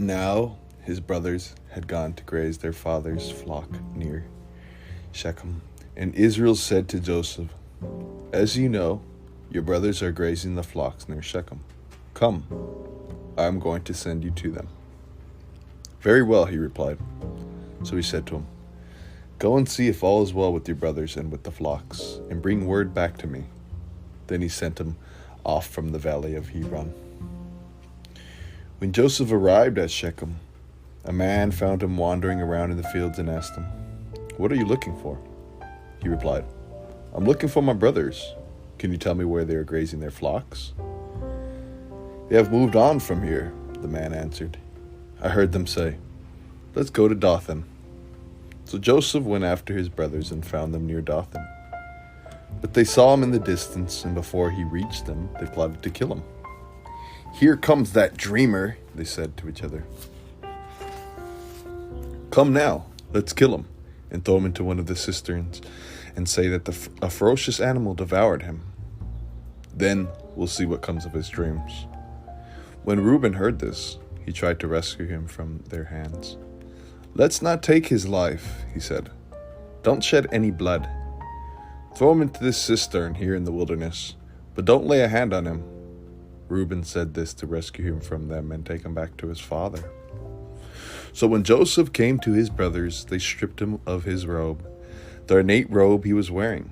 Now his brothers had gone to graze their father's flock near Shechem. And Israel said to Joseph, "As you know, your brothers are grazing the flocks near Shechem. Come, I am going to send you to them." "Very well," he replied. So he said to him, "Go and see if all is well with your brothers and with the flocks, and bring word back to me." Then he sent him off from the valley of Hebron. When Joseph arrived at Shechem, a man found him wandering around in the fields and asked him, "What are you looking for?" He replied, "I'm looking for my brothers. Can you tell me where they are grazing their flocks?" "They have moved on from here," the man answered. "I heard them say, 'Let's go to Dothan.'" So Joseph went after his brothers and found them near Dothan. But they saw him in the distance, and before he reached them, they plotted to kill him. "Here comes that dreamer," they said to each other. "Come now, let's kill him, and throw him into one of the cisterns, and say that a ferocious animal devoured him. Then we'll see what comes of his dreams." When Reuben heard this, he tried to rescue him from their hands. "Let's not take his life," he said. "Don't shed any blood. Throw him into this cistern here in the wilderness, but don't lay a hand on him." Reuben said this to rescue him from them and take him back to his father. So when Joseph came to his brothers, they stripped him of his robe, the ornate robe he was wearing,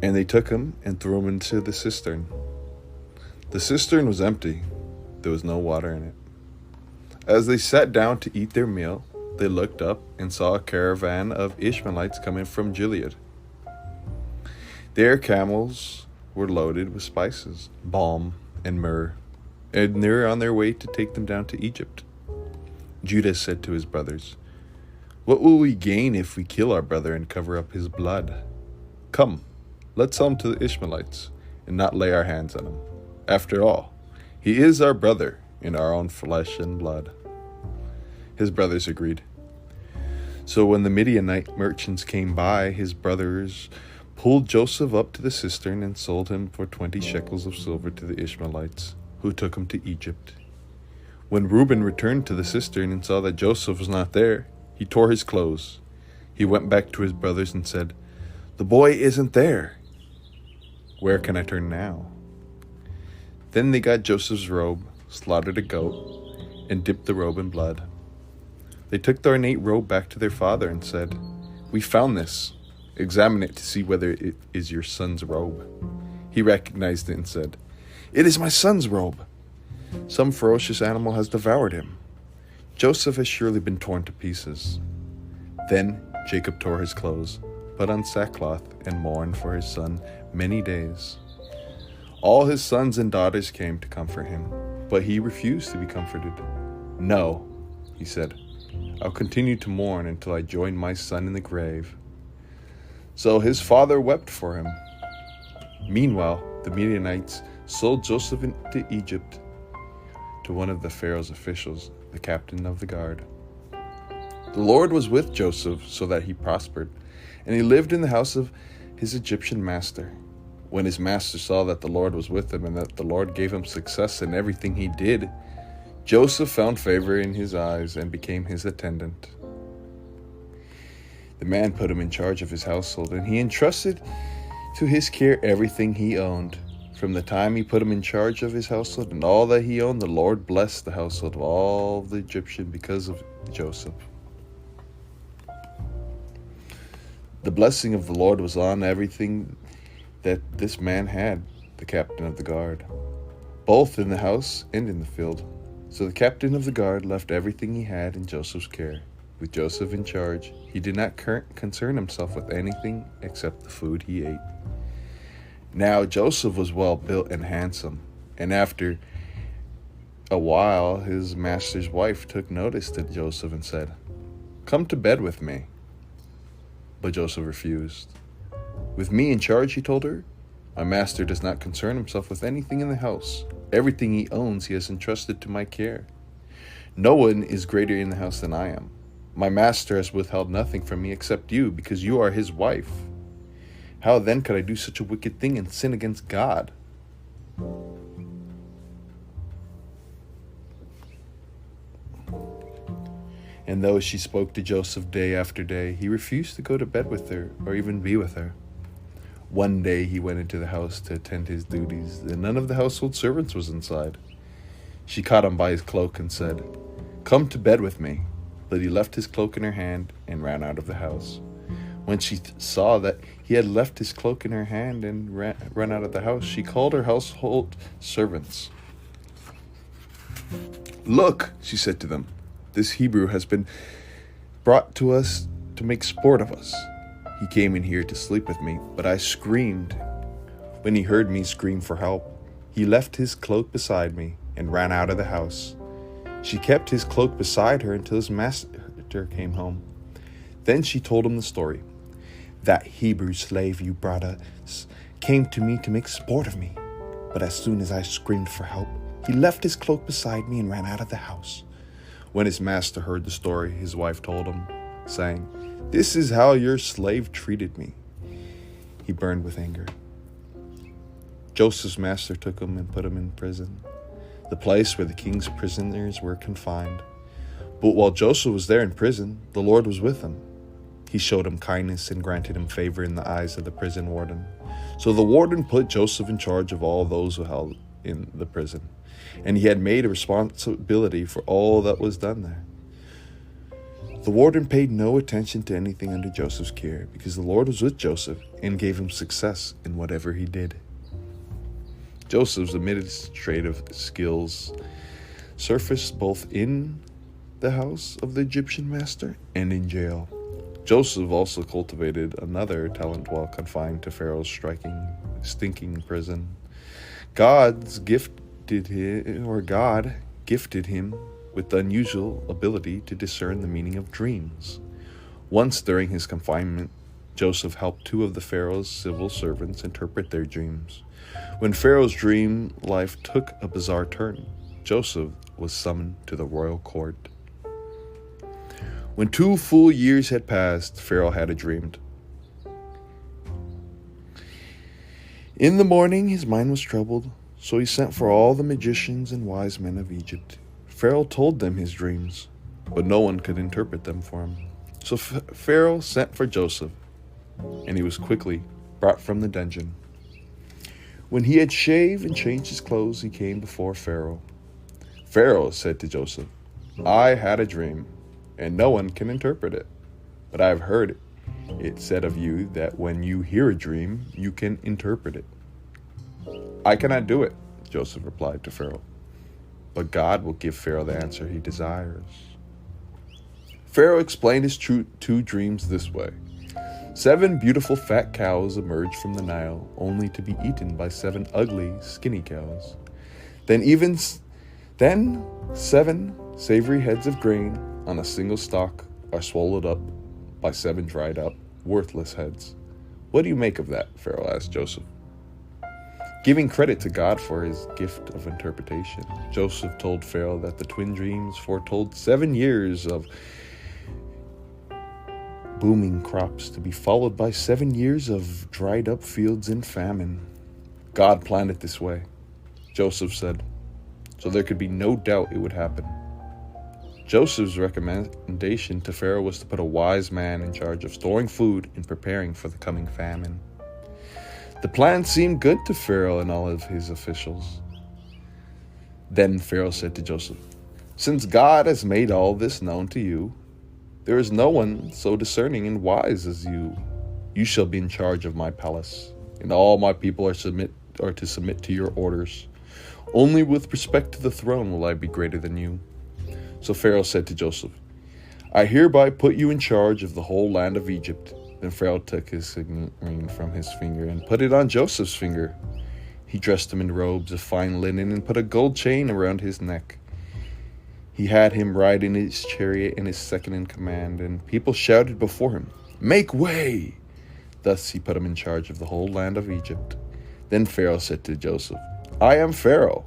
and they took him and threw him into the cistern. The cistern was empty. There was no water in it. As they sat down to eat their meal, they looked up and saw a caravan of Ishmaelites coming from Gilead. Their camels were loaded with spices, balm, and myrrh, and they were on their way to take them down to Egypt. Judah said to his brothers, "What will we gain if we kill our brother and cover up his blood? Come, let's sell him to the Ishmaelites and not lay our hands on him. After all, he is our brother in our own flesh and blood." His brothers agreed. So when the Midianite merchants came by, his brothers pulled Joseph up to the cistern and sold him for 20 shekels of silver to the Ishmaelites, who took him to Egypt. When Reuben returned to the cistern and saw that Joseph was not there, he tore his clothes. He went back to his brothers and said, "The boy isn't there. Where can I turn now?" Then they got Joseph's robe, slaughtered a goat, and dipped the robe in blood. They took the ornate robe back to their father and said, "We found this. Examine it to see whether it is your son's robe." He recognized it and said, "It is my son's robe. Some ferocious animal has devoured him. Joseph has surely been torn to pieces." Then Jacob tore his clothes, put on sackcloth, and mourned for his son many days. All his sons and daughters came to comfort him, but he refused to be comforted. "No," he said, "I'll continue to mourn until I join my son in the grave." So his father wept for him. Meanwhile, the Midianites sold Joseph into Egypt to one of the Pharaoh's officials, the captain of the guard. The Lord was with Joseph so that he prospered, and he lived in the house of his Egyptian master. When his master saw that the Lord was with him and that the Lord gave him success in everything he did, Joseph found favor in his eyes and became his attendant. The man put him in charge of his household, and he entrusted to his care everything he owned. From the time he put him in charge of his household and all that he owned, the Lord blessed the household of all the Egyptians because of Joseph. The blessing of the Lord was on everything that this man had, the captain of the guard, both in the house and in the field. So the captain of the guard left everything he had in Joseph's care. With Joseph in charge, he did not concern himself with anything except the food he ate. Now Joseph was well built and handsome, and after a while his master's wife took notice to Joseph and said, "Come to bed with me." But Joseph refused. "With me in charge," he told her, "my master does not concern himself with anything in the house. Everything he owns he has entrusted to my care. No one is greater in the house than I am. My master has withheld nothing from me except you, because you are his wife. How then could I do such a wicked thing and sin against God?" And though she spoke to Joseph day after day, he refused to go to bed with her or even be with her. One day he went into the house to attend his duties, and none of the household servants was inside. She caught him by his cloak and said, "Come to bed with me." But he left his cloak in her hand and ran out of the house. When she saw that he had left his cloak in her hand and run out of the house, she called her household servants. "Look," she said to them, "this Hebrew has been brought to us to make sport of us. He came in here to sleep with me, but I screamed. When he heard me scream for help, he left his cloak beside me and ran out of the house." She kept his cloak beside her until his master came home. Then she told him the story. "That Hebrew slave you brought us came to me to make sport of me, but as soon as I screamed for help, he left his cloak beside me and ran out of the house." When his master heard the story, his wife told him, saying, "This is how your slave treated me." He burned with anger. Joseph's master took him and put him in prison, the place where the king's prisoners were confined. But while Joseph was there in prison, the Lord was with him. He showed him kindness and granted him favor in the eyes of the prison warden. So the warden put Joseph in charge of all those who held in the prison, and he had made a responsibility for all that was done there. The warden paid no attention to anything under Joseph's care, because the Lord was with Joseph and gave him success in whatever he did. Joseph's administrative skills surfaced both in the house of the Egyptian master and in jail. Joseph also cultivated another talent while confined to Pharaoh's stinking prison. God gifted him with the unusual ability to discern the meaning of dreams. Once during his confinement, Joseph helped two of the Pharaoh's civil servants interpret their dreams. When Pharaoh's dream life took a bizarre turn, Joseph was summoned to the royal court. When 2 full years had passed, Pharaoh had a dream. In the morning, his mind was troubled, so he sent for all the magicians and wise men of Egypt. Pharaoh told them his dreams, but no one could interpret them for him. So Pharaoh sent for Joseph, and he was quickly brought from the dungeon. When he had shaved and changed his clothes, he came before Pharaoh. Pharaoh said to Joseph, "I had a dream, and no one can interpret it. But I have heard it said of you that when you hear a dream, you can interpret it." "I cannot do it," Joseph replied to Pharaoh. "But God will give Pharaoh the answer he desires." Pharaoh explained his two dreams this way. 7 beautiful fat cows emerged from the Nile, only to be eaten by 7 ugly, skinny cows. Then 7 savory heads of grain on a single stalk are swallowed up by 7 dried up, worthless heads. "What do you make of that?" Pharaoh asked Joseph. Giving credit to God for his gift of interpretation, Joseph told Pharaoh that the twin dreams foretold 7 years of booming crops to be followed by 7 years of dried up fields and famine. God planned it this way, Joseph said, so there could be no doubt it would happen. Joseph's recommendation to Pharaoh was to put a wise man in charge of storing food and preparing for the coming famine. The plan seemed good to Pharaoh and all of his officials. Then Pharaoh said to Joseph, "Since God has made all this known to you, there is no one so discerning and wise as you. You shall be in charge of my palace, and all my people are to submit to your orders. Only with respect to the throne will I be greater than you." So Pharaoh said to Joseph, "I hereby put you in charge of the whole land of Egypt." Then Pharaoh took his signet ring from his finger and put it on Joseph's finger. He dressed him in robes of fine linen and put a gold chain around his neck. He had him ride in his chariot and his second in command, and people shouted before him, "Make way!" Thus he put him in charge of the whole land of Egypt. Then Pharaoh said to Joseph, "I am Pharaoh,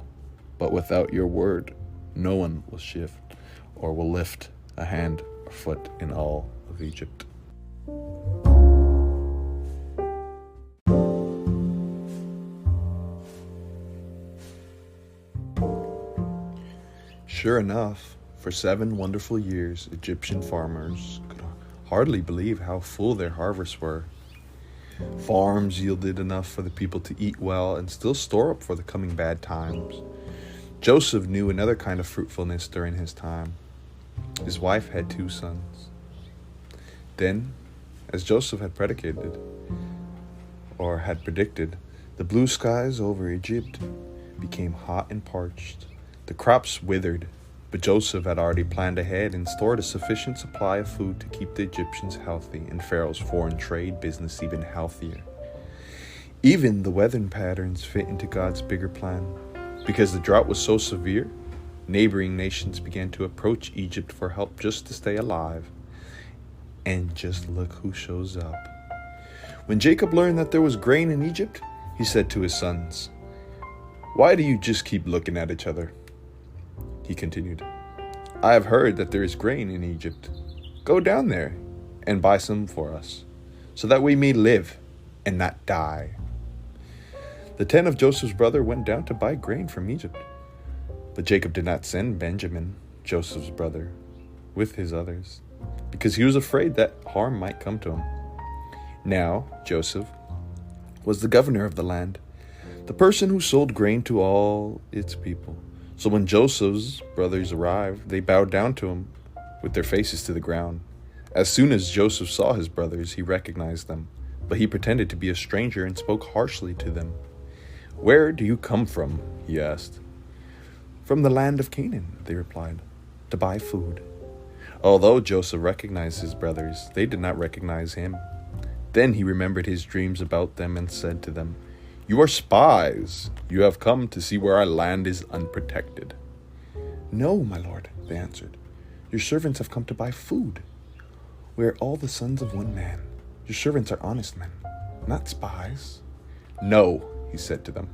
but without your word, no one will shift or will lift a hand or foot in all of Egypt." Sure enough, For 7 wonderful years, Egyptian farmers could hardly believe how full their harvests were. Farms yielded enough for the people to eat well and still store up for the coming bad times. Joseph knew another kind of fruitfulness during his time. His wife had 2 sons. Then, as Joseph had predicted, the blue skies over Egypt became hot and parched. The crops withered, but Joseph had already planned ahead and stored a sufficient supply of food to keep the Egyptians healthy and Pharaoh's foreign trade business even healthier. Even the weather patterns fit into God's bigger plan. Because the drought was so severe, neighboring nations began to approach Egypt for help just to stay alive. And just look who shows up. When Jacob learned that there was grain in Egypt, he said to his sons, "Why do you just keep looking at each other?" He continued, "I have heard that there is grain in Egypt. Go down there and buy some for us, so that we may live and not die." The 10 of Joseph's brothers went down to buy grain from Egypt. But Jacob did not send Benjamin, Joseph's brother, with his others, because he was afraid that harm might come to him. Now, Joseph was the governor of the land, the person who sold grain to all its people. So when Joseph's brothers arrived, they bowed down to him with their faces to the ground. As soon as Joseph saw his brothers, he recognized them, but he pretended to be a stranger and spoke harshly to them. "Where do you come from?" he asked. "From the land of Canaan," they replied, "to buy food." Although Joseph recognized his brothers, they did not recognize him. Then he remembered his dreams about them and said to them, "You are spies. You have come to see where our land is unprotected." "No, my lord," they answered. "Your servants have come to buy food. We are all the sons of one man. Your servants are honest men, not spies." "No," he said to them.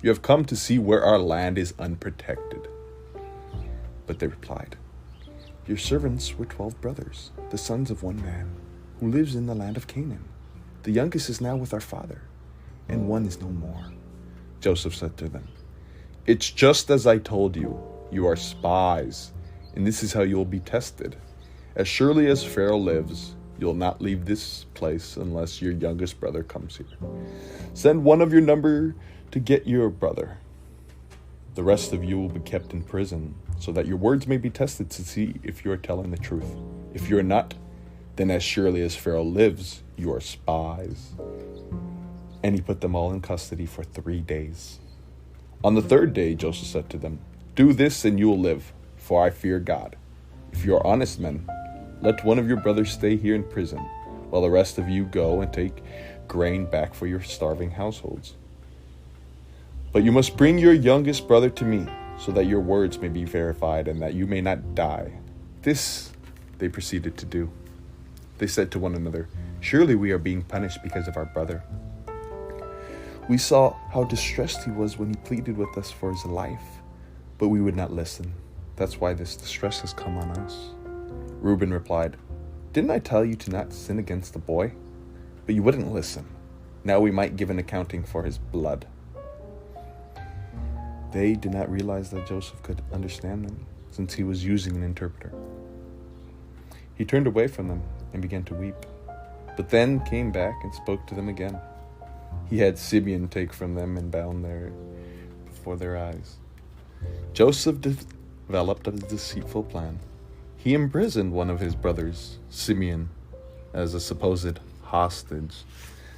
"You have come to see where our land is unprotected." But they replied, "Your servants were 12 brothers, the sons of one man, who lives in the land of Canaan. The youngest is now with our father, and one is no more." Joseph said to them, "It's just as I told you. You are spies, and this is how you will be tested. As surely as Pharaoh lives, you will not leave this place unless your youngest brother comes here. Send one of your number to get your brother. The rest of you will be kept in prison, so that your words may be tested to see if you are telling the truth. If you are not, then as surely as Pharaoh lives, you are spies." And he put them all in custody for 3 days. On the 3rd day, Joseph said to them, "Do this and you will live, for I fear God. If you are honest men, let one of your brothers stay here in prison, while the rest of you go and take grain back for your starving households. But you must bring your youngest brother to me, so that your words may be verified and that you may not die." This they proceeded to do. They said to one another, "Surely we are being punished because of our brother. We saw how distressed he was when he pleaded with us for his life, but we would not listen. That's why this distress has come on us." Reuben replied, "Didn't I tell you to not sin against the boy? But you wouldn't listen. Now we might give an accounting for his blood." They did not realize that Joseph could understand them, since he was using an interpreter. He turned away from them and began to weep, but then came back and spoke to them again. He had Simeon take from them and bound there before their eyes. Joseph developed a deceitful plan. He imprisoned one of his brothers, Simeon, as a supposed hostage,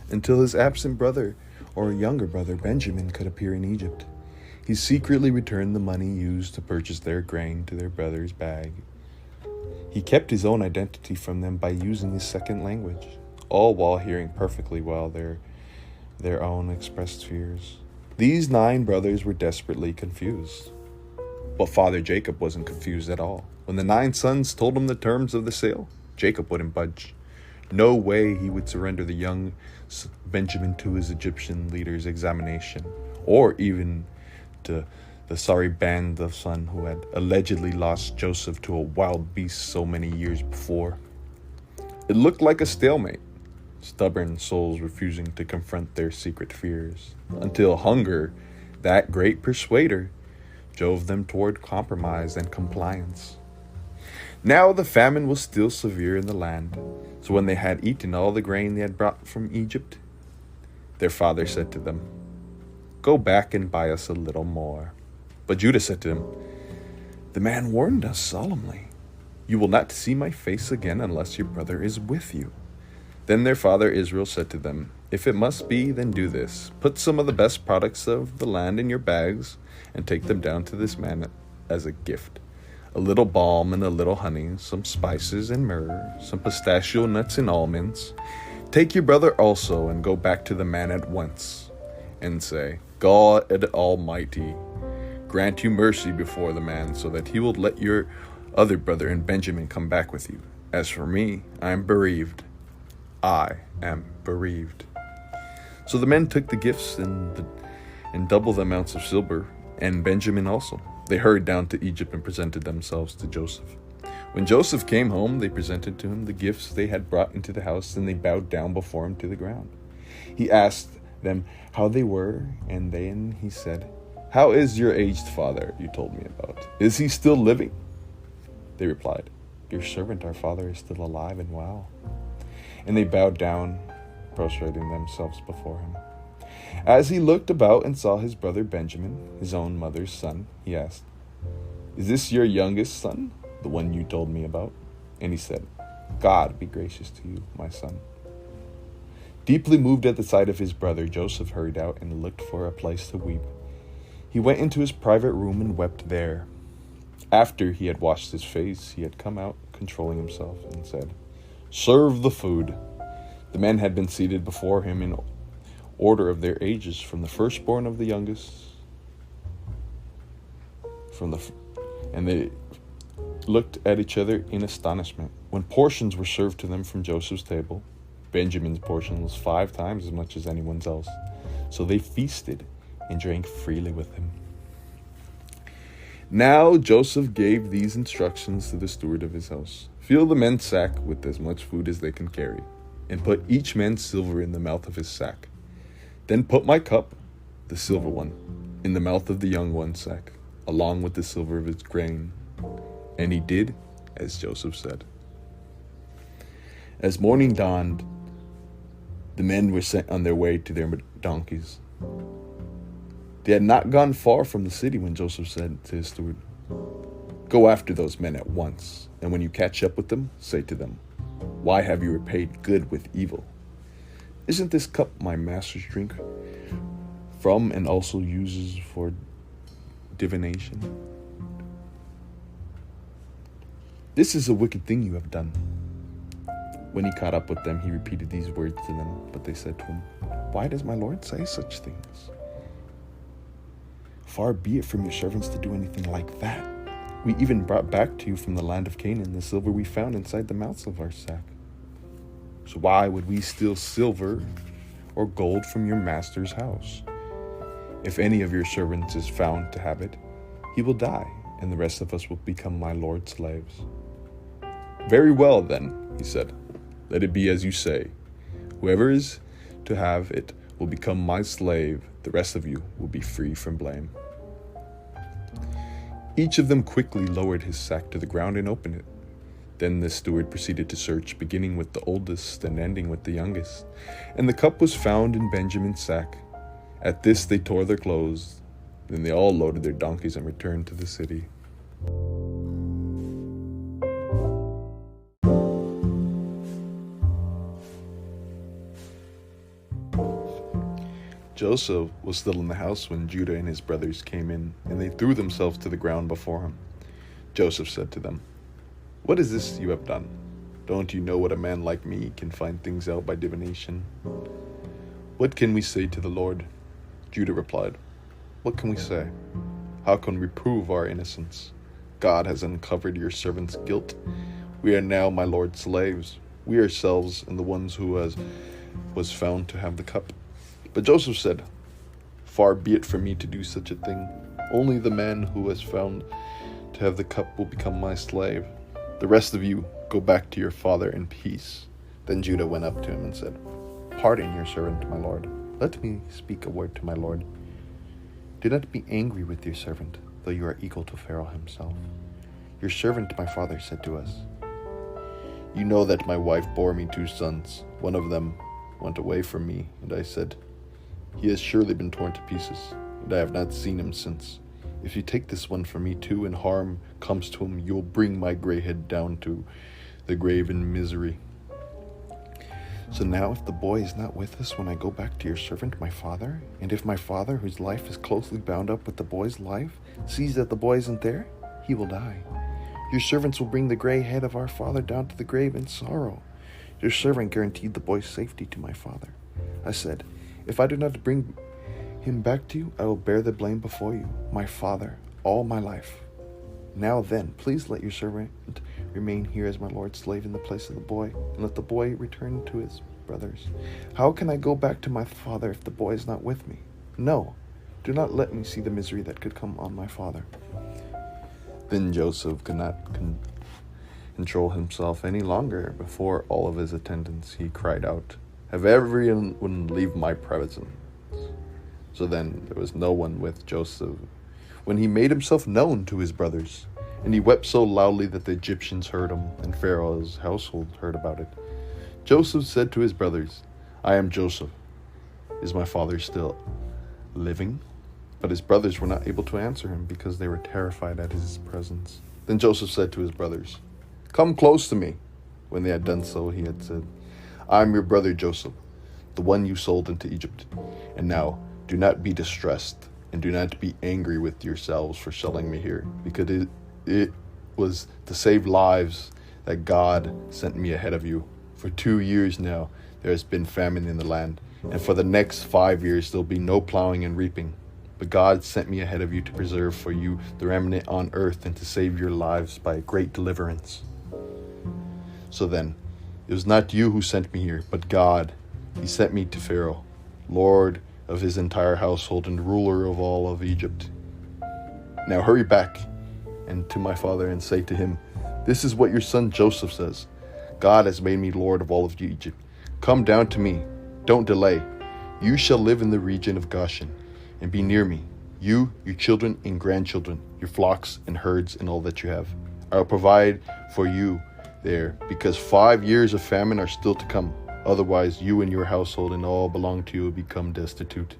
until his absent brother or younger brother, Benjamin, could appear in Egypt. He secretly returned the money used to purchase their grain to their brother's bag. He kept his own identity from them by using his second language, all while hearing perfectly well their own expressed fears. These 9 brothers were desperately confused. But Father Jacob wasn't confused at all. When the 9 sons told him the terms of the sale, Jacob wouldn't budge. No way he would surrender the young Benjamin to his Egyptian leader's examination, or even to the sorry band of sons who had allegedly lost Joseph to a wild beast so many years before. It looked like a stalemate, stubborn souls refusing to confront their secret fears, until hunger, that great persuader, drove them toward compromise and compliance. Now the famine was still severe in the land. So when they had eaten all the grain they had brought from Egypt, their father said to them, "Go back and buy us a little more." But Judah said to him, "The man warned us solemnly, 'You will not see my face again unless your brother is with you.'" Then their father Israel said to them, "If it must be, then do this. Put some of the best products of the land in your bags and take them down to this man as a gift. A little balm and a little honey, some spices and myrrh, some pistachio nuts and almonds. Take your brother also and go back to the man at once and say, 'God Almighty grant you mercy before the man so that he will let your other brother and Benjamin come back with you. As for me, I am bereaved. I am bereaved.'" So the men took the gifts and double the amounts of silver, and Benjamin also. They hurried down to Egypt and presented themselves to Joseph. When Joseph came home, they presented to him the gifts they had brought into the house, and they bowed down before him to the ground. He asked them how they were, and then he said, "How is your aged father you told me about? Is he still living?" They replied, "Your servant, our father, is still alive and well." And they bowed down, prostrating themselves before him. As he looked about and saw his brother Benjamin, his own mother's son, he asked, "Is this your youngest son, the one you told me about?" And he said, "God be gracious to you, my son." Deeply moved at the sight of his brother, Joseph hurried out and looked for a place to weep. He went into his private room and wept there. After he had washed his face, he had come out, controlling himself, and said, "Serve the food." The men had been seated before him in order of their ages, from the firstborn of the youngest, and they looked at each other in astonishment. When portions were served to them from Joseph's table, Benjamin's portion was 5 times as much as anyone's else. So they feasted and drank freely with him. Now Joseph gave these instructions to the steward of his house: "Fill the men's sack with as much food as they can carry, and put each man's silver in the mouth of his sack. Then put my cup, the silver one, in the mouth of the young one's sack, along with the silver of its grain." And he did as Joseph said. As morning dawned, the men were sent on their way to their donkeys. They had not gone far from the city when Joseph said to his steward, "Go after those men at once, and when you catch up with them, say to them, 'Why have you repaid good with evil? Isn't this cup my master's drink from and also uses for divination? This is a wicked thing you have done." When he caught up with them, he repeated these words to them, but they said to him, "Why does my lord say such things? Far be it from your servants to do anything like that. We even brought back to you from the land of Canaan the silver we found inside the mouths of our sack. So why would we steal silver or gold from your master's house? If any of your servants is found to have it, he will die, and the rest of us will become my lord's slaves." "Very well, then," he said. "Let it be as you say. Whoever is to have it will become my slave. The rest of you will be free from blame." Each of them quickly lowered his sack to the ground and opened it. Then the steward proceeded to search, beginning with the oldest and ending with the youngest. And the cup was found in Benjamin's sack. At this they tore their clothes. Then they all loaded their donkeys and returned to the city. Joseph was still in the house when Judah and his brothers came in, and they threw themselves to the ground before him. Joseph said to them, "What is this you have done? Don't you know what a man like me can find things out by divination? What can we say to the Lord?" Judah replied, "What can we say? How can we prove our innocence? God has uncovered your servant's guilt. We are now my Lord's slaves, we ourselves and the ones who was found to have the cup." But Joseph said, "Far be it from me to do such a thing. Only the man who was found to have the cup will become my slave. The rest of you go back to your father in peace." Then Judah went up to him and said, "Pardon your servant, my lord. Let me speak a word to my lord. Do not be angry with your servant, though you are equal to Pharaoh himself. Your servant, my father, said to us, You know that my wife bore me 2 sons. One of them went away from me, and I said, He has surely been torn to pieces, and I have not seen him since. If you take this one from me too, and harm comes to him, you will bring my gray head down to the grave in misery. So now if the boy is not with us when I go back to your servant, my father, and if my father, whose life is closely bound up with the boy's life, sees that the boy isn't there, he will die. Your servants will bring the gray head of our father down to the grave in sorrow. Your servant guaranteed the boy's safety to my father. I said, If I do not bring him back to you, I will bear the blame before you, my father, all my life. Now then, please let your servant remain here as my Lord's slave in the place of the boy, and let the boy return to his brothers. How can I go back to my father if the boy is not with me? No, do not let me see the misery that could come on my father. Then Joseph could not control himself any longer. Before all of his attendants, he cried out, Have everyone leave my presence. So then there was no one with Joseph when he made himself known to his brothers. And he wept so loudly that the Egyptians heard him, and Pharaoh's household heard about it. Joseph said to his brothers, I am Joseph. Is my father still living? But his brothers were not able to answer him because they were terrified at his presence. Then Joseph said to his brothers, Come close to me. When they had done so, he had said, I am your brother Joseph, the one you sold into Egypt. And now do not be distressed, and do not be angry with yourselves for selling me here, because it was to save lives that God sent me ahead of you. For 2 years now there has been famine in the land, and for the next 5 years there will be no plowing and reaping. But God sent me ahead of you to preserve for you the remnant on earth and to save your lives by a great deliverance. So then, it was not you who sent me here, but God. He sent me to Pharaoh, Lord of his entire household and ruler of all of Egypt. Now hurry back and to my father and say to him, This is what your son Joseph says. God has made me Lord of all of Egypt. Come down to me. Don't delay. You shall live in the region of Goshen and be near me, you, your children and grandchildren, your flocks and herds and all that you have. I will provide for you there, because 5 years of famine are still to come. Otherwise, you and your household and all belong to you will become destitute.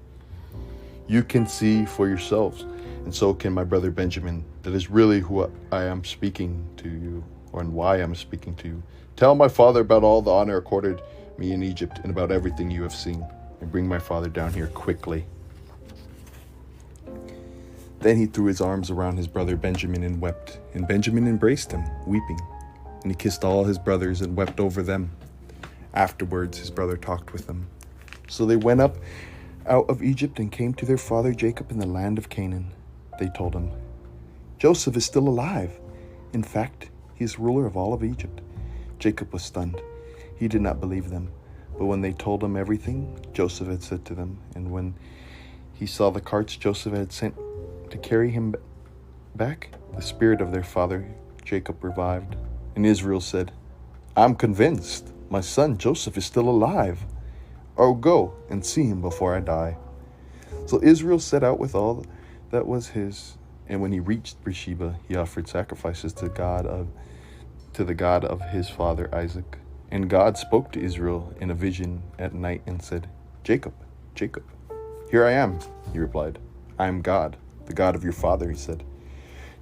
You can see for yourselves, and so can my brother Benjamin. That is really who I am speaking to you, and why I'm speaking to you. Tell my father about all the honor accorded me in Egypt, and about everything you have seen, and bring my father down here quickly. Then he threw his arms around his brother Benjamin and wept, and Benjamin embraced him, weeping. And he kissed all his brothers and wept over them. Afterwards his brother talked with them. So they went up out of Egypt and came to their father Jacob in the land of Canaan. They told him, Joseph is still alive. In fact, he is ruler of all of Egypt. Jacob was stunned. He did not believe them. But when they told him everything Joseph had said to them, and when he saw the carts Joseph had sent to carry him back, the spirit of their father Jacob revived. And Israel said, I'm convinced my son Joseph is still alive. I'll go and see him before I die. So Israel set out with all that was his, and when he reached Beersheba, he offered sacrifices to the God of his father Isaac. And God spoke to Israel in a vision at night and said, Jacob, Jacob. Here I am, he replied. I am God, the God of your father, he said.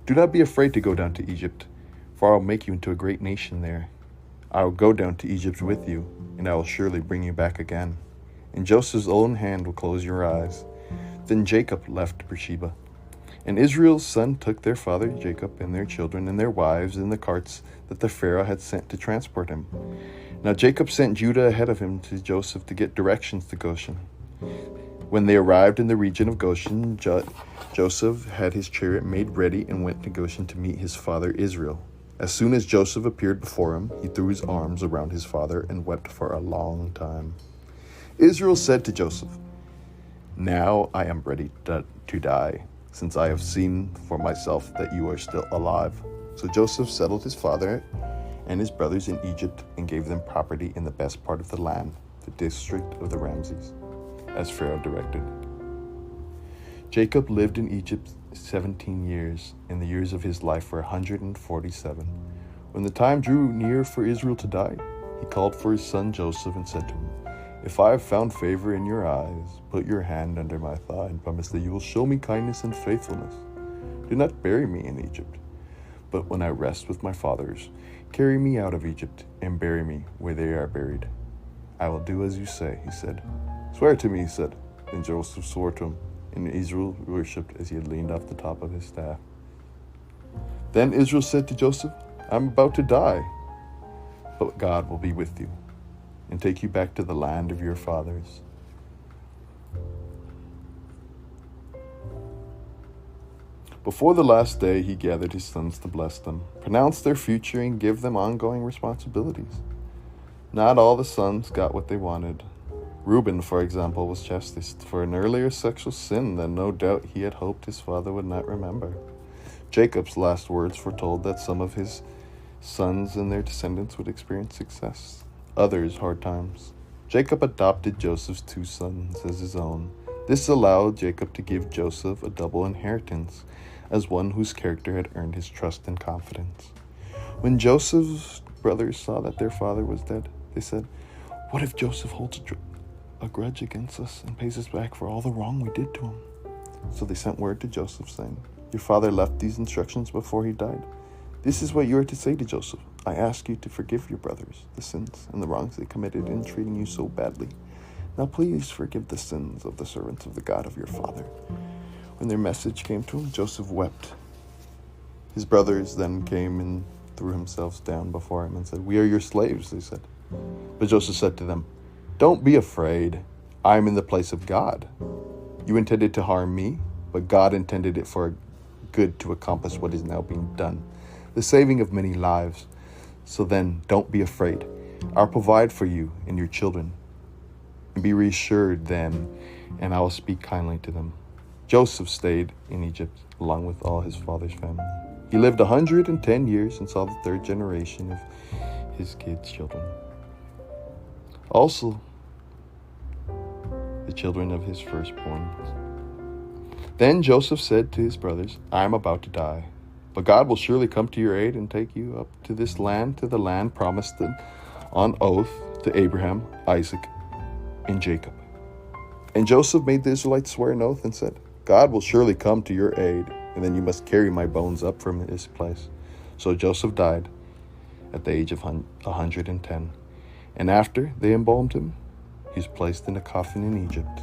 Do not be afraid to go down to Egypt, for I will make you into a great nation there. I will go down to Egypt with you, and I will surely bring you back again. And Joseph's own hand will close your eyes. Then Jacob left Beersheba. And Israel's son took their father Jacob and their children and their wives in the carts that the Pharaoh had sent to transport him. Now Jacob sent Judah ahead of him to Joseph to get directions to Goshen. When they arrived in the region of Goshen, Joseph had his chariot made ready and went to Goshen to meet his father Israel. As soon as Joseph appeared before him, he threw his arms around his father and wept for a long time. Israel said to Joseph, Now I am ready to die, since I have seen for myself that you are still alive. So Joseph settled his father and his brothers in Egypt and gave them property in the best part of the land, the district of the Ramses, as Pharaoh directed. Jacob lived in Egypt 17 years, and the years of his life were 147. When the time drew near for Israel to die, he called for his son Joseph and said to him, "If I have found favor in your eyes, put your hand under my thigh and promise that you will show me kindness and faithfulness. Do not bury me in Egypt, but when I rest with my fathers, carry me out of Egypt and bury me where they are buried." "I will do as you say," he said. "Swear to me," he said. Then Joseph swore to him, and Israel worshipped as he had leaned off the top of his staff. Then Israel said to Joseph, "I'm about to die, but God will be with you and take you back to the land of your fathers." Before the last day, he gathered his sons to bless them, pronounce their future, and give them ongoing responsibilities. Not all the sons got what they wanted. Reuben, for example, was chastised for an earlier sexual sin that no doubt he had hoped his father would not remember. Jacob's last words foretold that some of his sons and their descendants would experience success, others hard times. Jacob adopted Joseph's 2 sons as his own. This allowed Jacob to give Joseph a double inheritance, as one whose character had earned his trust and confidence. When Joseph's brothers saw that their father was dead, they said, "What if Joseph holds a grudge against us and pays us back for all the wrong we did to him?" So they sent word to Joseph saying, "Your father left these instructions before he died. This is what you are to say to Joseph. I ask you to forgive your brothers the sins and the wrongs they committed in treating you so badly. Now please forgive the sins of the servants of the God of your father." When their message came to him, Joseph wept. His brothers then came and threw themselves down before him and said, "We are your slaves," they said. But Joseph said to them, "Don't be afraid. I am in the place of God. You intended to harm me, but God intended it for good to accomplish what is now being done, the saving of many lives. So then, don't be afraid. I'll provide for you and your children. And be reassured then, and I will speak kindly to them." Joseph stayed in Egypt along with all his father's family. He lived 110 years and saw the 3rd generation of his kids' children. Also, the children of his firstborn. Then Joseph said to his brothers, "I am about to die, but God will surely come to your aid and take you up to this land, to the land promised on oath to Abraham, Isaac, and Jacob." And Joseph made the Israelites swear an oath and said, "God will surely come to your aid, and then you must carry my bones up from this place." So Joseph died at the age of 110. And after they embalmed him, he was placed in a coffin in Egypt.